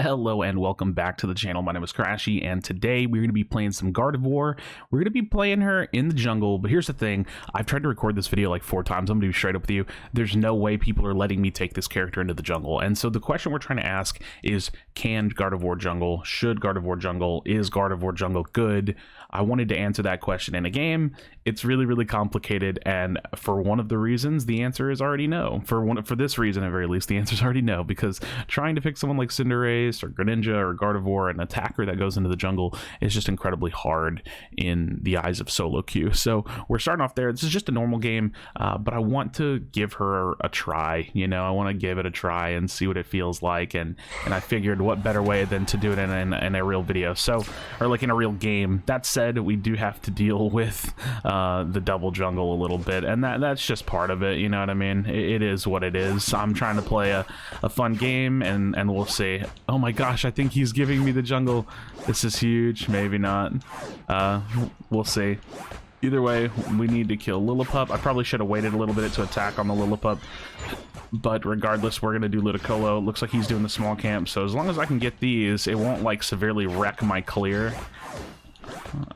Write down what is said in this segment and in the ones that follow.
Hello and welcome back to the channel. My name is Crashy, and today we're going to be playing some Gardevoir. We're going to be playing her in the jungle, but here's the thing. I've tried to record this video like 4 times. I'm going to be straight up with you. There's no way people are letting me take this character into the jungle. And so the question we're trying to ask is, can Gardevoir jungle? Should Gardevoir jungle? Is Gardevoir jungle good? I wanted to answer that question in a game. It's really complicated, and for one of the reasons, the answer is already no. For this reason, at very least, the answer is already no, because trying to pick someone like Cinderace or Greninja or Gardevoir, an attacker that goes into the jungle, is just incredibly hard in the eyes of solo queue. So we're starting off there. This is just a normal game, but I want to give her a try. You know, I want to give it a try and see what it feels like, and I figured what better way than to do it in a real video, or like in a real game. That said, we do have to deal with the double jungle a little bit, and that's just part of it, you know what I mean? It is what it is. I'm trying to play a fun game, and we'll see. Oh my gosh, I think he's giving me the jungle. This is huge. Maybe not. We'll see. Either way, we need to kill Lillipup. I probably should have waited a little bit to attack on the Lillipup, but regardless, we're gonna do Ludicolo. Looks like he's doing the small camp, so as long as I can get these, it won't like severely wreck my clear.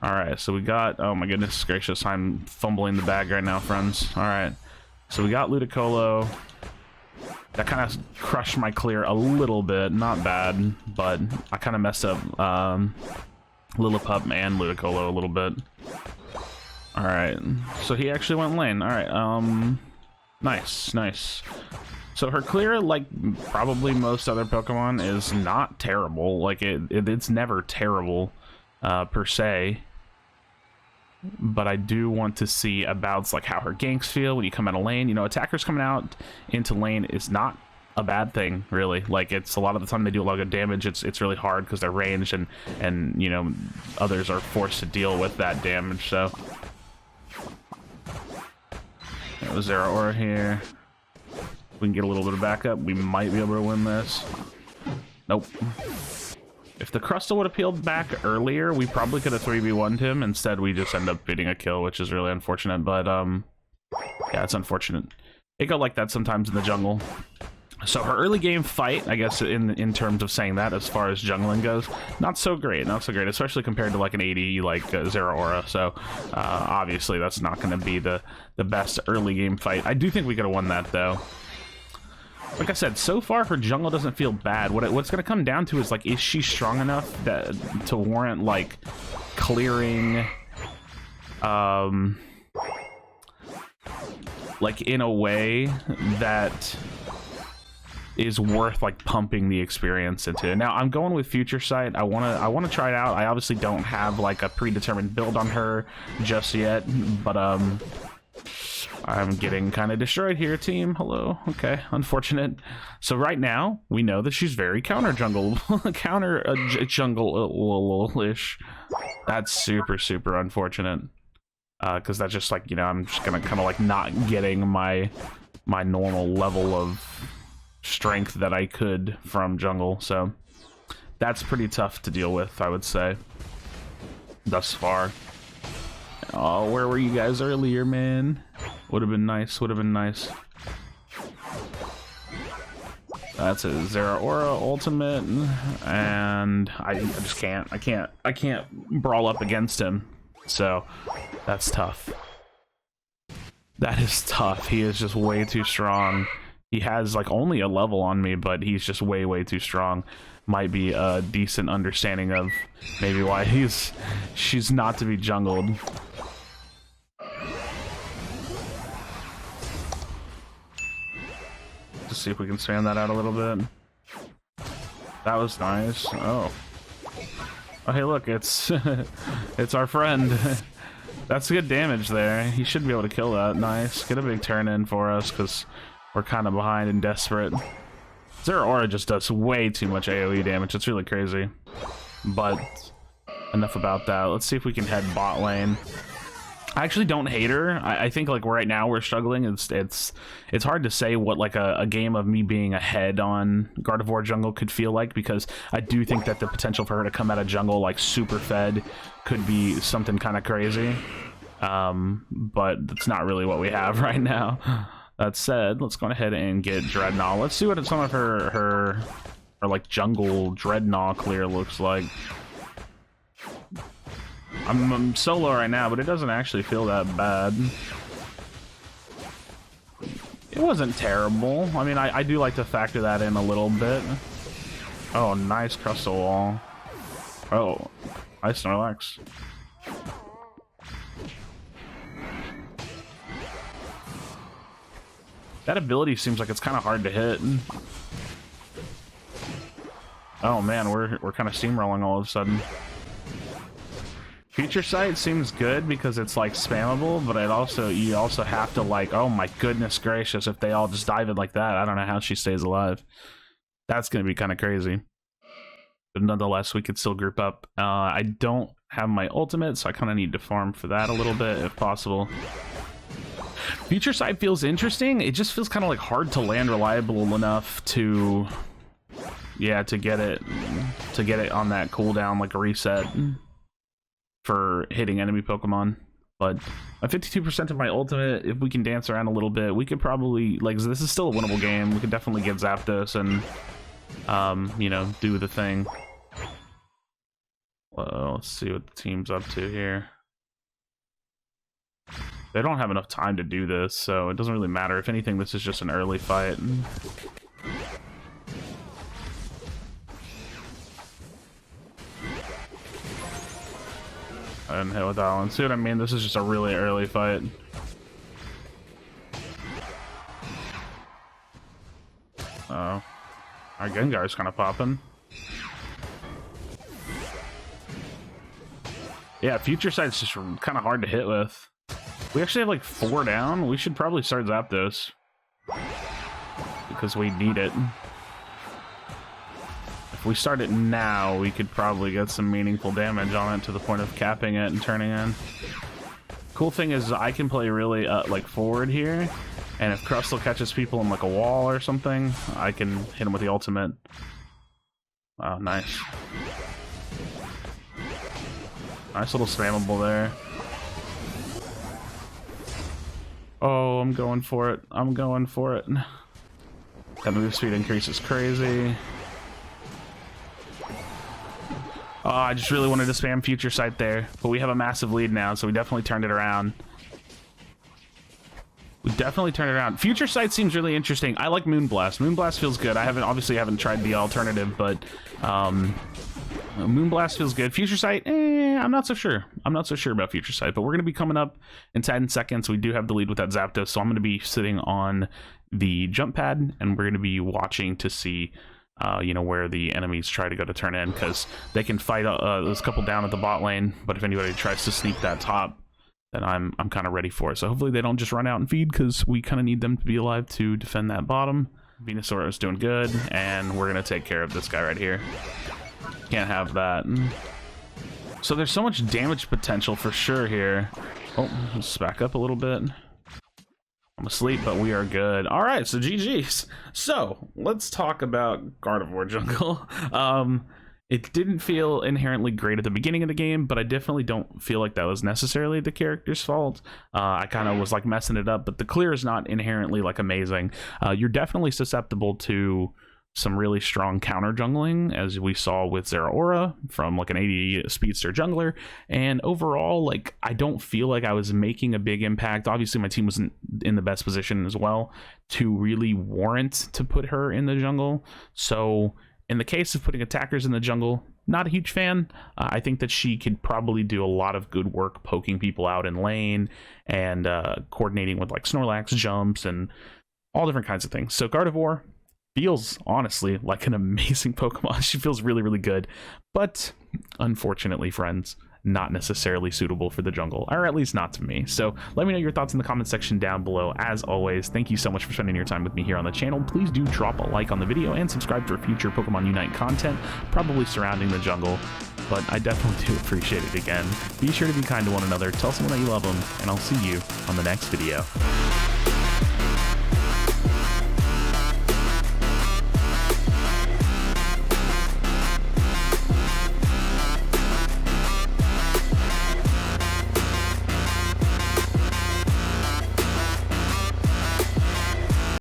Alright, so we got, oh my goodness gracious, I'm fumbling the bag right now, friends. Alright, so we got Ludicolo. That kind of crushed my clear a little bit, not bad, but I kind of messed up Lillipup and Ludicolo a little bit. Alright, so he actually went lane. Alright, nice. So her clear, like probably most other Pokemon, is not terrible. Like, it's never terrible. Per se, but I do want to see about like how her ganks feel when you come out of lane. You know, attackers coming out into lane is not a bad thing, really. Like, it's a lot of the time they do a lot of damage. It's really hard because they're ranged, and you know, others are forced to deal with that damage. So Zeraora here. We can get a little bit of backup. We might be able to win this. Nope. If the Crustle would have peeled back earlier, we probably could have 3v1'd him. Instead, we just end up beating a kill, which is really unfortunate. But, yeah, it's unfortunate. It go like that sometimes in the jungle. So her early game fight, I guess, in terms of saying that, as far as jungling goes, not so great, especially compared to like an 80 like Zeraora. So, obviously, that's not going to be the best early game fight. I do think we could have won that, though. Like I said, so far her jungle doesn't feel bad. What's going to come down to is, like, is she strong enough to warrant, like, clearing, like, in a way that is worth, like, pumping the experience into. Now, I'm going with Future Sight. I want to try it out. I obviously don't have, like, a predetermined build on her just yet, but, I'm getting kind of destroyed here, team. Hello. Okay, unfortunate. So right now, we know that she's very counter jungle jungle-ish. That's super unfortunate. Because that's just like, you know, I'm just gonna kind of like not getting my normal level of strength that I could from jungle. So that's pretty tough to deal with, I would say, thus far. Oh, where were you guys earlier, man? Would have been nice. That's a Zeraora ultimate, and I just can't. I can't brawl up against him. So that's tough. That is tough. He is just way too strong. He has like only a level on me, but he's just way too strong. Might be a decent understanding of maybe why she's not to be jungled. Let's see if we can spam that out a little bit. That was nice. Oh, hey, look, it's it's our friend. That's good damage there. He should be able to kill that. Nice. Get a big turn in for us because we're kind of behind and desperate. Zeraora just does way too much AoE damage. It's really crazy. But enough about that. Let's see if we can head bot lane. I actually don't hate her. I think like right now we're struggling. It's hard to say what like a game of me being ahead on Gardevoir Jungle could feel like, because I do think that the potential for her to come out of jungle like super fed could be something kind of crazy. But that's not really what we have right now. That said, let's go ahead and get Dreadnought. Let's see what some of her or like jungle dreadnought clear looks like. I'm solo right now, but it doesn't actually feel that bad. It wasn't terrible. I mean, I do like to factor that in a little bit. Oh, nice crystal wall. Oh, nice Snorlax. That ability seems like it's kind of hard to hit. Oh man, we're kind of steamrolling all of a sudden. Future Sight seems good because it's like spammable, but you also have to like, oh my goodness gracious, if they all just dive it like that, I don't know how she stays alive. That's gonna be kind of crazy. But nonetheless, we could still group up. I don't have my ultimate, so I kind of need to farm for that a little bit if possible. Future Sight feels interesting. It just feels kind of like hard to land reliable enough to, yeah, to get it on that cooldown, like a reset for hitting enemy Pokemon. But at 52% of my ultimate, if we can dance around a little bit, we could probably, like, this is still a winnable game. We could definitely get Zapdos and, you know, do the thing. Well, let's see what the team's up to here. They don't have enough time to do this, so it doesn't really matter. If anything, this is just an early fight. I didn't hit with that one. See what I mean? This is just a really early fight. Oh. Our Gengar's kind of popping. Yeah, Future Sight's just kind of hard to hit with. We actually have like 4 down. We should probably start Zapdos because we need it. If we start it now, we could probably get some meaningful damage on it to the point of capping it and turning in. Cool thing is I can play really like forward here, and if Crustle catches people in like a wall or something, I can hit him with the ultimate. Wow, nice. Nice little spammable there. Oh, I'm going for it. I'm going for it. That move speed increase is crazy. Oh, I just really wanted to spam Future Sight there, but we have a massive lead now, so we definitely turned it around. We definitely turned it around. Future Sight seems really interesting. I like Moonblast. Moonblast feels good. I obviously haven't tried the alternative, but Moonblast feels good. Future Sight, I'm not so sure. I'm not so sure about Future Sight, but we're going to be coming up in 10 seconds. We do have the lead with that Zapdos, so I'm going to be sitting on the jump pad, and we're going to be watching to see, you know, where the enemies try to go to turn in, because they can fight. There's a couple down at the bot lane, but if anybody tries to sneak that top, then I'm kind of ready for it. So hopefully they don't just run out and feed, because we kind of need them to be alive to defend that bottom. Venusaur is doing good, and we're going to take care of this guy right here. Can't have that. So there's so much damage potential for sure here. Oh, let's back up a little bit. I'm asleep, but we are good. All right, so GG's. So let's talk about Gardevoir Jungle. It didn't feel inherently great at the beginning of the game, but I definitely don't feel like that was necessarily the character's fault. I kind of was like messing it up, but the clear is not inherently like amazing. You're definitely susceptible to some really strong counter jungling, as we saw with Zeraora from like an 80 speedster jungler. And overall, like, I don't feel like I was making a big impact. Obviously my team wasn't in the best position as well to really warrant to put her in the jungle. So in the case of putting attackers in the jungle, not a huge fan. I think that she could probably do a lot of good work poking people out in lane and coordinating with like Snorlax jumps and all different kinds of things. So Gardevoir feels honestly like an amazing Pokemon. She feels really, really good, but unfortunately, friends, not necessarily suitable for the jungle, or at least not to me. So let me know your thoughts in the comment section down below. As always, thank you so much for spending your time with me here on the channel. Please do drop a like on the video and subscribe for future Pokemon Unite content, probably surrounding the jungle, but I definitely do appreciate it again. Be sure to be kind to one another, tell someone that you love them, and I'll see you on the next video.